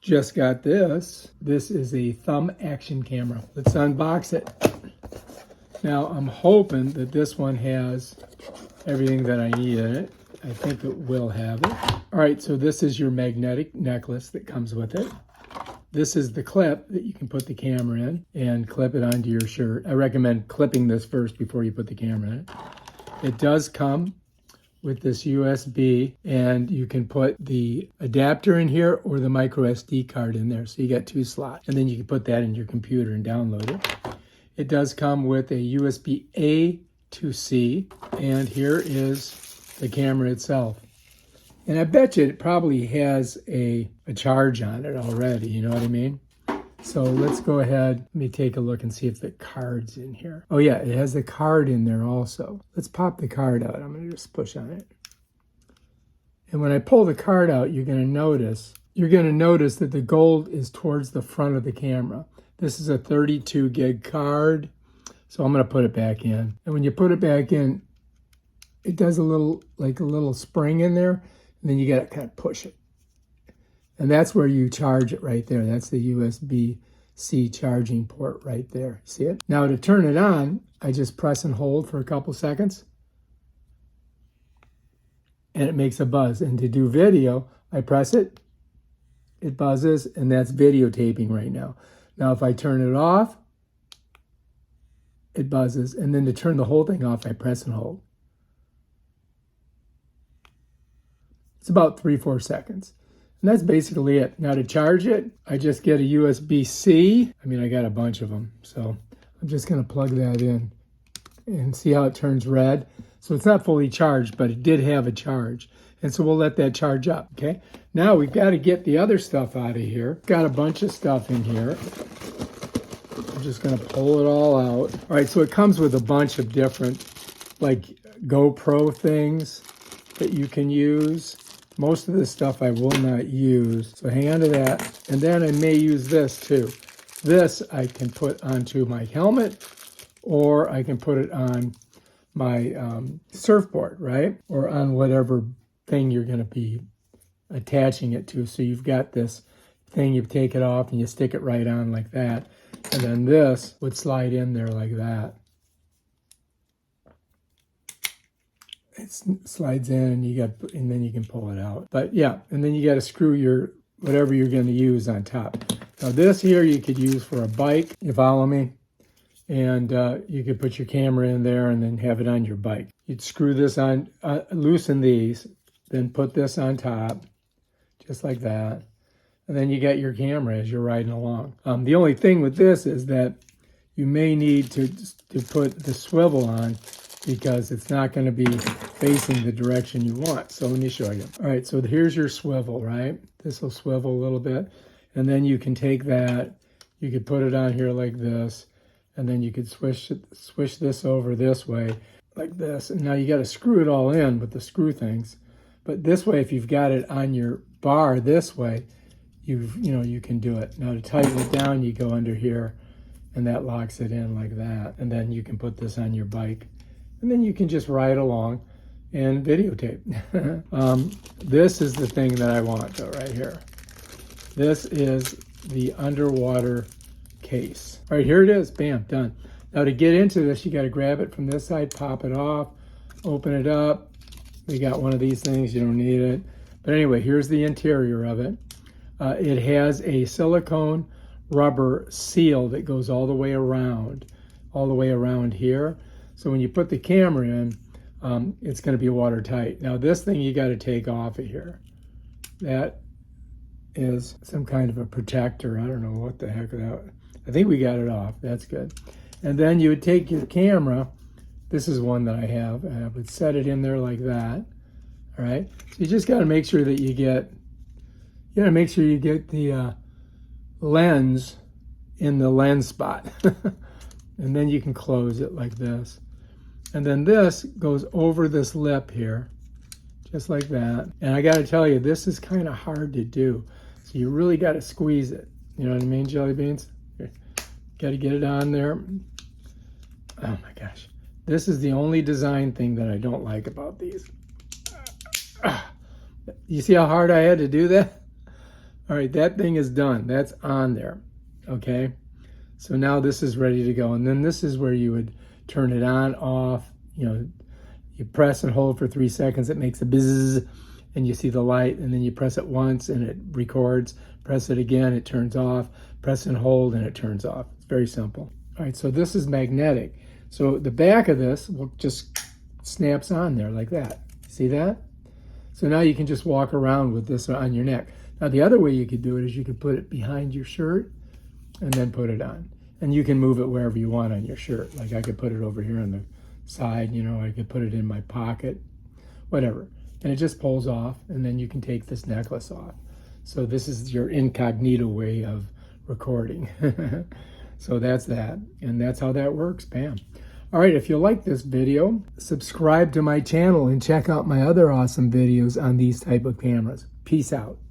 Just got this. This is a thumb action camera. Let's unbox it. Now I'm hoping that this one has everything that I need in it. I think it will have it. All right, so this is your magnetic necklace that comes with it. This is the clip that you can put the camera in and clip it onto your shirt. I recommend clipping this first before you put the camera in it. It does come with this USB, and you can put the adapter in here or the micro SD card in there. So you got 2 slots, and then you can put that in your computer and download it. It does come with a USB A to C, and here is the camera itself. And I bet you it probably has a charge on it already, you know what I mean? So let's go ahead, let me take a look and see if the card's in here. Oh yeah, it has the card in there also. Let's pop the card out. I'm gonna just push on it. And when I pull the card out, you're gonna notice that the gold is towards the front of the camera. This is a 32 gig card. So I'm gonna put it back in. And when you put it back in, it does a little spring in there, and then you gotta kind of push it. And that's where you charge it right there. That's the USB-C charging port right there. See it? Now to turn it on, I just press and hold for a couple seconds. And it makes a buzz. And to do video, I press it, it buzzes, and that's videotaping right now. Now if I turn it off, it buzzes. And then to turn the whole thing off, I press and hold. It's about 3-4 seconds. And that's basically it. Now to charge it, I just get a USB-C. I mean, I got a bunch of them. So I'm just gonna plug that in and see how it turns red. So it's not fully charged, but it did have a charge. And so we'll let that charge up, okay? Now we've got to get the other stuff out of here. Got a bunch of stuff in here. I'm just gonna pull it all out. All right, so it comes with a bunch of different like GoPro things that you can use. Most of this stuff I will not use, so hang on to that. And then I may use this too. This I can put onto my helmet, or I can put it on my surfboard, right? Or on whatever thing you're gonna be attaching it to. So you've got this thing, you take it off and you stick it right on like that. And then this would slide in there like that. It slides in and then you can pull it out. But yeah, and then you got to screw your whatever you're going to use on top. Now this here you could use for a bike, you follow me? And you could put your camera in there and then have it on your bike. You'd screw this on, loosen these, then put this on top, just like that. And then you got your camera as you're riding along. The only thing with this is that you may need to put the swivel on, because it's not going to be facing the direction you want. So let me show you. All right, so here's your swivel, right? This will swivel a little bit. And then you can take that, you could put it on here like this, and then you could swish this over this way, like this. And now you got to screw it all in with the screw things. But this way, if you've got it on your bar this way, you can do it. Now to tighten it down, you go under here, and that locks it in like that. And then you can put this on your bike. And then you can just ride along and videotape. This is the thing that I want though, right here. This is the underwater case. All right, here it is, bam, done. Now to get into this, you gotta grab it from this side, pop it off, open it up. We got one of these things, you don't need it. But anyway, here's the interior of it. It has a silicone rubber seal that goes all the way around here. So when you put the camera in, it's going to be watertight. Now this thing you got to take off of here. That is some kind of a protector. I don't know what the heck that. I think we got it off. That's good. And then you would take your camera. This is one that I have. And I would set it in there like that. All right. So you just got to make sure that you get. You got to make sure you get the lens in the lens spot. And then you can close it like this. And then this goes over this lip here, just like that. And I gotta tell you, this is kind of hard to do. So you really gotta squeeze it. You know what I mean, jelly beans? Here. Gotta get it on there. Oh my gosh. This is the only design thing that I don't like about these. You see how hard I had to do that? All right, that thing is done. That's on there. Okay. So now this is ready to go. And then this is where you would turn it on, off. You know, you press and hold for 3 seconds. It makes a buzz and you see the light. And then you press it once and it records. Press it again, it turns off. Press and hold and it turns off. It's very simple. All right, so this is magnetic. So the back of this will just snaps on there like that. See that? So now you can just walk around with this on your neck. Now the other way you could do it is you could put it behind your shirt and then put it on. And you can move it wherever you want on your shirt. Like I could put it over here on the side, you know, I could put it in my pocket, whatever. And it just pulls off, and then you can take this necklace off. So this is your incognito way of recording. So that's that. And that's how that works, bam. All right, if you like this video, subscribe to my channel and check out my other awesome videos on these type of cameras. Peace out.